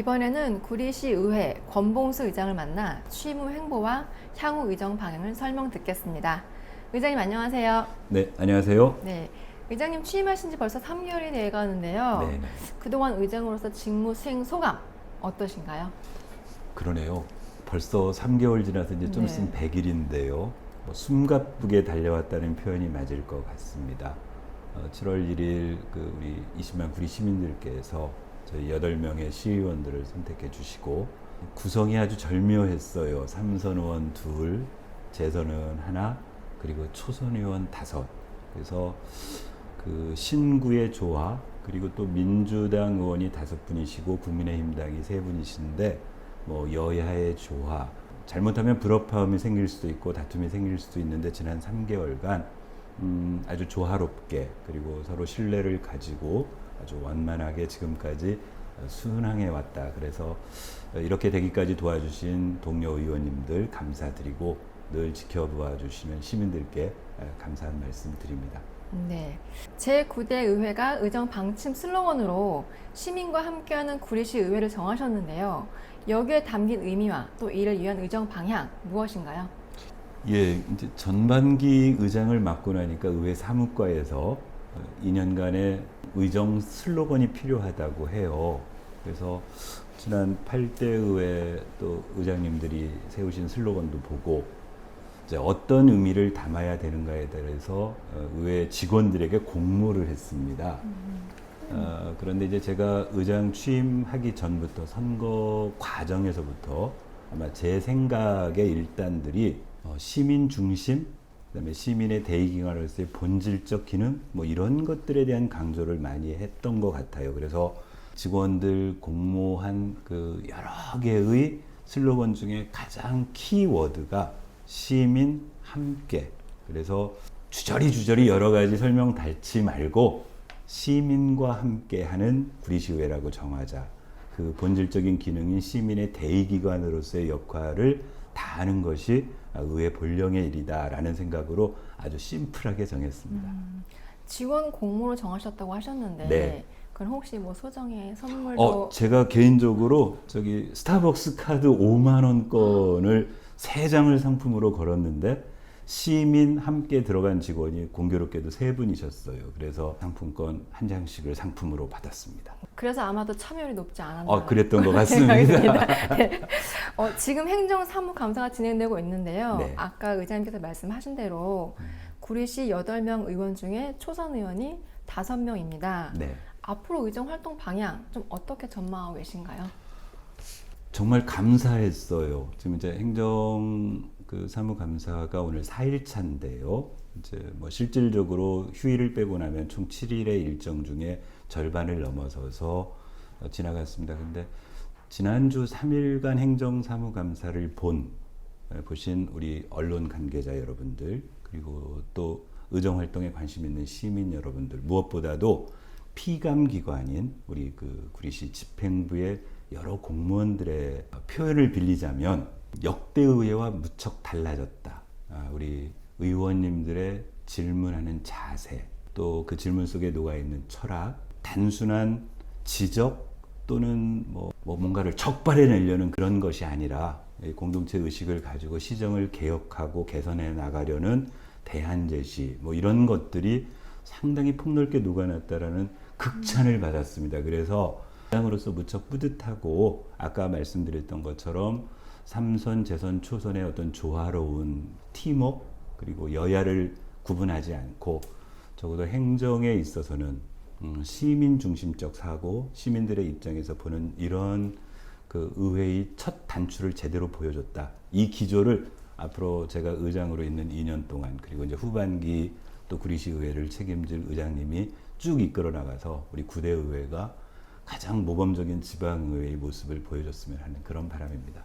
이번에는 구리시 의회 권봉수 의장을 만나 취임 후 행보와 향후 의정 방향을 설명 듣겠습니다. 의장님 안녕하세요. 네, 안녕하세요. 네, 의장님 취임하신 지 벌써 3개월이 돼가는데요. 네, 그동안 의장으로서 직무 수행 소감 어떠신가요? 그러네요. 벌써 3개월 지나서 이제 좀 있으면 100일인데요. 숨가쁘게 달려왔다는 표현이 맞을 것 같습니다. 7월 1일 우리 20만 구리 시민들께서 저희 8명의 시의원들을 선택해 주시고 구성이 아주 절묘했어요. 삼선 의원 2, 재선 의원 1, 그리고 초선 의원 5. 그래서 그 신구의 조화, 그리고 또 민주당 의원이 5분이시고 국민의힘당이 3분이신데 뭐 여야의 조화, 잘못하면 불협화음이 생길 수도 있고 다툼이 생길 수도 있는데 지난 3개월간 아주 조화롭게 그리고 서로 신뢰를 가지고 아주 원만하게 지금까지 순항해 왔다. 그래서 이렇게 되기까지 도와주신 동료 의원님들 감사드리고 늘 지켜봐 주시는 시민들께 감사한 말씀 드립니다. 네, 제9대 의회가 의정 방침 슬로건으로 시민과 함께하는 구리시 의회를 정하셨는데요. 여기에 담긴 의미와 또 이를 위한 의정 방향 무엇인가요? 예, 이제 전반기 의장을 맡고 나니까 의회 사무과에서 2년간의 의정 슬로건이 필요하다고 해요. 그래서 지난 8대 의회 또 의장님들이 세우신 슬로건도 보고 이제 어떤 의미를 담아야 되는가에 대해서 의회 직원들에게 공모를 했습니다. 그런데 이제 제가 의장 취임하기 전부터 선거 과정에서부터 아마 제 생각의 일단들이 시민 중심, 그다음에 시민의 대의기관으로서의 본질적 기능, 뭐 이런 것들에 대한 강조를 많이 했던 것 같아요. 그래서 직원들 공모한 그 여러 개의 슬로건 중에 가장 키워드가 시민 함께. 그래서 주저리 여러 가지 설명 달지 말고 시민과 함께하는 구리시의회라고 정하자. 그 본질적인 기능인 시민의 대의기관으로서의 역할을 다하는 것이 의회 본령의 일이다라는 생각으로 아주 심플하게 정했습니다. 직원 공모로 정하셨다고 하셨는데 네. 그럼 혹시 뭐 소정의 선물도 제가 개인적으로 저기 스타벅스 카드 5만 원권을 3장을 상품으로 걸었는데 시민 함께 들어간 직원이 공교롭게도 3분이셨어요. 그래서 상품권 1장씩을 상품으로 받았습니다. 그래서 아마도 참여율이 높지 않았나 그랬던 것 같습니다. 네. 지금 행정사무감사가 진행되고 있는데요. 네. 아까 의장님께서 말씀하신 대로 구리시 8명 의원 중에 초선 의원이 5명입니다. 네. 앞으로 의정 활동 방향 좀 어떻게 전망하고 계신가요? 정말 감사했어요. 지금 이제 사무감사가 오늘 4일차인데요. 이제 뭐 실질적으로 휴일을 빼고 나면 총 7일의 일정 중에 절반을 넘어서서 지나갔습니다. 근데 지난주 3일간 행정사무감사를 보신 우리 언론 관계자 여러분들, 그리고 또 의정활동에 관심 있는 시민 여러분들, 무엇보다도 피감기관인 우리 구리시 집행부의 여러 공무원들의 표현을 빌리자면 역대의회와 무척 달라졌다. 우리 의원님들의 질문하는 자세, 또 그 질문 속에 녹아있는 철학, 단순한 지적 또는 뭔가를 적발해내려는 그런 것이 아니라 공동체 의식을 가지고 시정을 개혁하고 개선해 나가려는 대안 제시, 이런 것들이 상당히 폭넓게 녹아났다라는 극찬을 받았습니다. 그래서 의장으로서 무척 뿌듯하고 아까 말씀드렸던 것처럼 삼선, 재선, 초선의 어떤 조화로운 팀워크, 그리고 여야를 구분하지 않고 적어도 행정에 있어서는 시민 중심적 사고, 시민들의 입장에서 보는 이런 그 의회의 첫 단추를 제대로 보여줬다. 이 기조를 앞으로 제가 의장으로 있는 2년 동안, 그리고 이제 후반기 또 구리시 의회를 책임질 의장님이 쭉 이끌어 나가서 우리 9대 의회가 가장 모범적인 지방의회의 모습을 보여줬으면 하는 그런 바람입니다.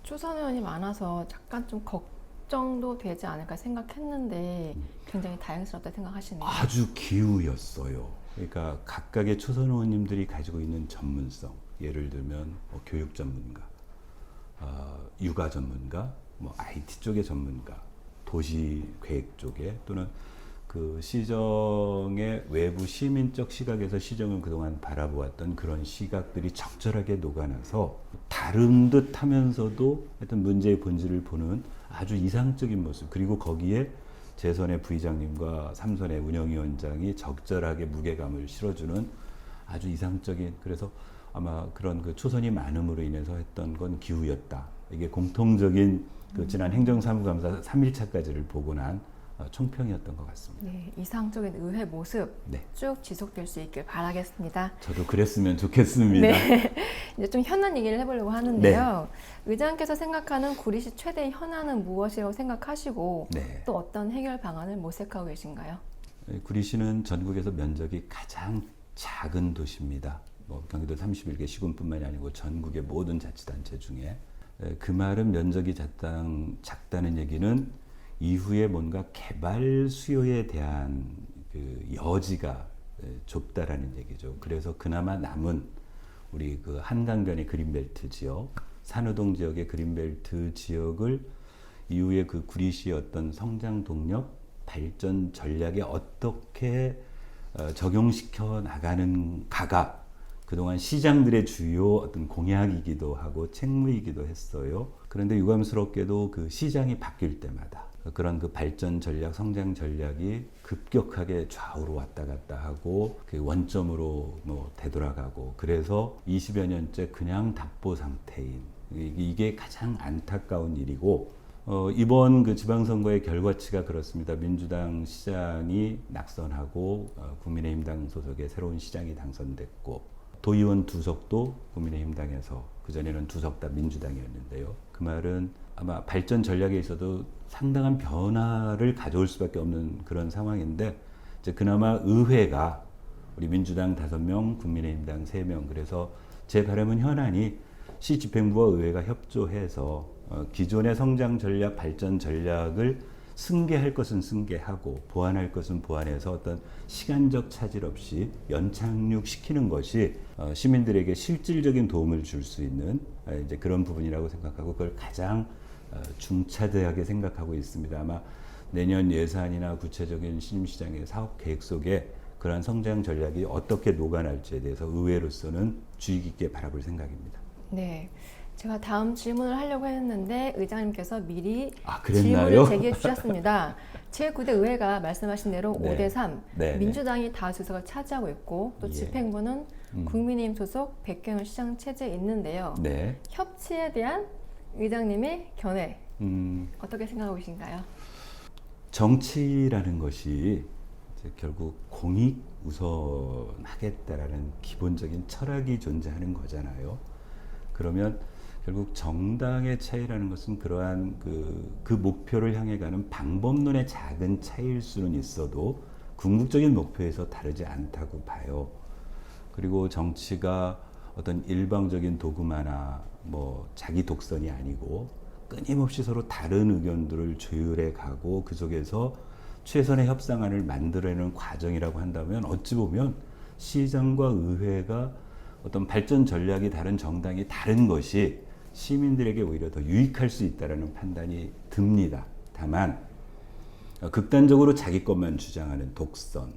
초선 의원이 많아서 약간 좀 걱정도 되지 않을까 생각했는데 굉장히 다행스럽다 생각하시네요. 아주 기우였어요. 그러니까 각각의 초선 의원님들이 가지고 있는 전문성, 예를 들면 교육 전문가, 육아 전문가, IT 쪽의 전문가, 도시 계획 쪽에, 또는 그 시정의 외부 시민적 시각에서 시정을 그동안 바라보았던 그런 시각들이 적절하게 녹아나서 다른 듯 하면서도 하여튼 문제의 본질을 보는 아주 이상적인 모습, 그리고 거기에 재선의 부의장님과 삼선의 운영위원장이 적절하게 무게감을 실어주는 아주 이상적인, 그래서 아마 그런 그 초선이 많음으로 인해서 했던 건 기후였다. 이게 공통적인 그 지난 행정사무감사 3일차까지를 보고 난 총평이었던 것 같습니다. 네, 이상적인 의회 모습 네. 쭉 지속될 수 있길 바라겠습니다. 저도 그랬으면 좋겠습니다. 네, 이제 좀 현안 얘기를 해보려고 하는데요. 의장께서 생각하는 구리시 최대 현안은 무엇이라고 생각하시고 네. 또 어떤 해결 방안을 모색하고 계신가요? 구리시는 전국에서 면적이 가장 작은 도시입니다. 뭐 경기도 31개 시군뿐만이 아니고 전국의 모든 자치단체 중에 그 말은 면적이 작다는 얘기는 이후에 뭔가 개발 수요에 대한 그 여지가 좁다라는 얘기죠. 그래서 그나마 남은 우리 그 한강변의 그린벨트 지역, 산호동 지역의 그린벨트 지역을 이후에 그 구리시의 어떤 성장 동력, 발전 전략에 어떻게 적용시켜 나가는가가 그동안 시장들의 주요 어떤 공약이기도 하고 책무이기도 했어요. 그런데 유감스럽게도 그 시장이 바뀔 때마다 그런 그 발전 전략, 성장 전략이 급격하게 좌우로 왔다 갔다 하고 그 원점으로 뭐 되돌아가고, 그래서 20여 년째 그냥 답보 상태인 이게 가장 안타까운 일이고, 이번 그 지방선거의 결과치가 그렇습니다. 민주당 시장이 낙선하고 국민의힘당 소속의 새로운 시장이 당선됐고, 도의원 2석도 국민의힘당에서, 그전에는 2석 다 민주당이었는데요. 그 말은 아마 발전 전략에 있어도 상당한 변화를 가져올 수밖에 없는 그런 상황인데, 이제 그나마 의회가 우리 민주당 5명, 국민의힘당 3명, 그래서 제 바람은 현안이 시 집행부와 의회가 협조해서 기존의 성장 전략, 발전 전략을 승계할 것은 승계하고 보완할 것은 보완해서 어떤 시간적 차질 없이 연착륙시키는 것이 시민들에게 실질적인 도움을 줄 수 있는 이제 그런 부분이라고 생각하고, 그걸 가장 중차대하게 생각하고 있습니다. 아마 내년 예산이나 구체적인 신림시장의 사업 계획 속에 그러한 성장 전략이 어떻게 녹아날지에 대해서 의회로서는 주의 깊게 바라볼 생각입니다. 네, 제가 다음 질문을 하려고 했는데 의장님께서 미리 그랬나요? 질문을 제기해 주셨습니다. 제9대 의회가 말씀하신 대로 네. 5대3 네, 민주당이 다수석을 차지하고 있고 또 예. 집행부는 국민의힘 소속 백경현 시장 체제에 있는데요. 네. 협치에 대한 의장님의 견해 어떻게 생각하고 계신가요? 정치라는 것이 이제 결국 공익 우선하겠다라는 기본적인 철학이 존재하는 거잖아요. 그러면 결국 정당의 차이라는 것은 그러한 그 목표를 향해 가는 방법론의 작은 차이일 수는 있어도 궁극적인 목표에서 다르지 않다고 봐요. 그리고 정치가 어떤 일방적인 도구마나 뭐 자기 독선이 아니고 끊임없이 서로 다른 의견들을 조율해 가고 그 속에서 최선의 협상안을 만들어내는 과정이라고 한다면, 어찌 보면 시장과 의회가 어떤 발전 전략이 다른 정당이 다른 것이 시민들에게 오히려 더 유익할 수 있다는 판단이 듭니다. 다만 극단적으로 자기 것만 주장하는 독선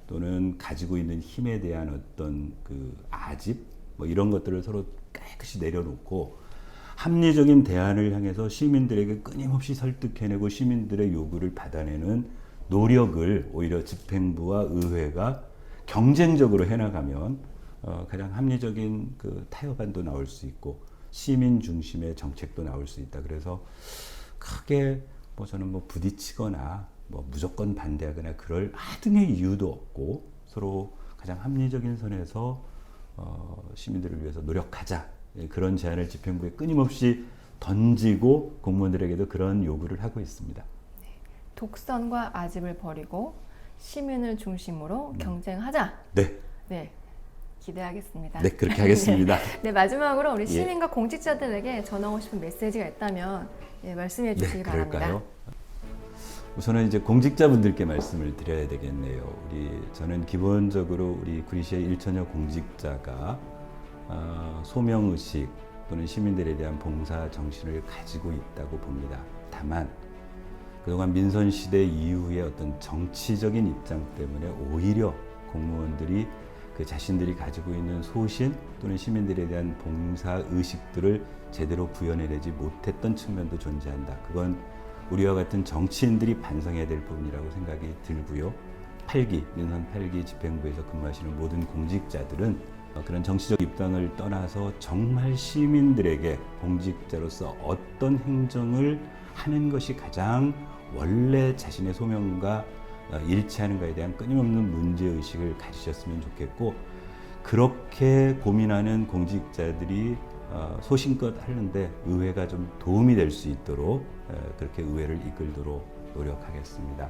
또는 가지고 있는 힘에 대한 어떤 그 아집 뭐 이런 것들을 서로 깨끗이 내려놓고 합리적인 대안을 향해서 시민들에게 끊임없이 설득해내고 시민들의 요구를 받아내는 노력을 오히려 집행부와 의회가 경쟁적으로 해나가면 가장 합리적인 그 타협안도 나올 수 있고 시민 중심의 정책도 나올 수 있다. 그래서 크게 뭐 저는 뭐 부딪히거나 뭐 무조건 반대하거나 그럴 하등의 이유도 없고 서로 가장 합리적인 선에서 시민들을 위해서 노력하자. 그런 제안을 집행부에 끊임없이 던지고 공무원들에게도 그런 요구를 하고 있습니다. 네, 독선과 아집을 버리고 시민을 중심으로 경쟁하자. 네. 네, 기대하겠습니다. 네, 그렇게 하겠습니다. 네, 마지막으로 우리 시민과 공직자들에게 전하고 싶은 메시지가 있다면 말씀해 주시기 바랍니다. 그럴까요? 우선은 이제 공직자분들께 말씀을 드려야 되겠네요. 저는 기본적으로 우리 구리시의 1천여 공직자가 소명의식 또는 시민들에 대한 봉사 정신을 가지고 있다고 봅니다. 다만 그동안 민선 시대 이후의 어떤 정치적인 입장 때문에 오히려 공무원들이 그 자신들이 가지고 있는 소신 또는 시민들에 대한 봉사 의식들을 제대로 구현해내지 못했던 측면도 존재한다. 그건 우리와 같은 정치인들이 반성해야 될 부분이라고 생각이 들고요. 민선 8기 집행부에서 근무하시는 모든 공직자들은 그런 정치적 입장을 떠나서 정말 시민들에게 공직자로서 어떤 행정을 하는 것이 가장 원래 자신의 소명과 일치하는가에 대한 끊임없는 문제의식을 가지셨으면 좋겠고, 그렇게 고민하는 공직자들이 소신껏 하는데 의회가 좀 도움이 될 수 있도록 그렇게 의회를 이끌도록 노력하겠습니다.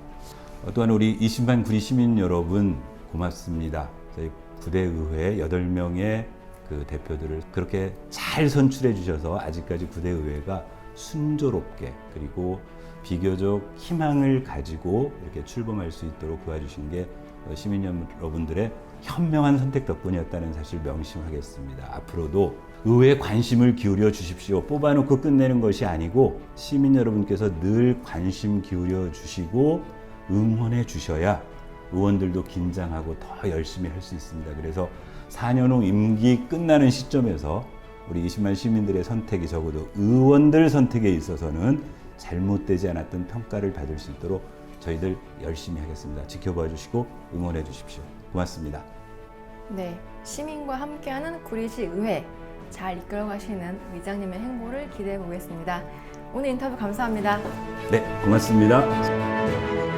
또한 우리 20만 구리 시민 여러분 고맙습니다. 저희 구대의회 8명의 그 대표들을 그렇게 잘 선출해 주셔서 아직까지 구대의회가 순조롭게 그리고 비교적 희망을 가지고 이렇게 출범할 수 있도록 도와주신 게 시민 여러분들의 현명한 선택 덕분이었다는 사실 명심하겠습니다. 앞으로도 의회에 관심을 기울여 주십시오. 뽑아놓고 끝내는 것이 아니고 시민 여러분께서 늘 관심 기울여 주시고 응원해 주셔야 의원들도 긴장하고 더 열심히 할 수 있습니다. 그래서 4년 후 임기 끝나는 시점에서 우리 20만 시민들의 선택이 적어도 의원들 선택에 있어서는 잘못되지 않았던 평가를 받을 수 있도록 저희들 열심히 하겠습니다. 지켜봐 주시고 응원해 주십시오. 고맙습니다. 네, 시민과 함께하는 구리시 의회 잘 이끌어가시는 의장님의 행보를 기대해 보겠습니다. 오늘 인터뷰 감사합니다. 네, 고맙습니다.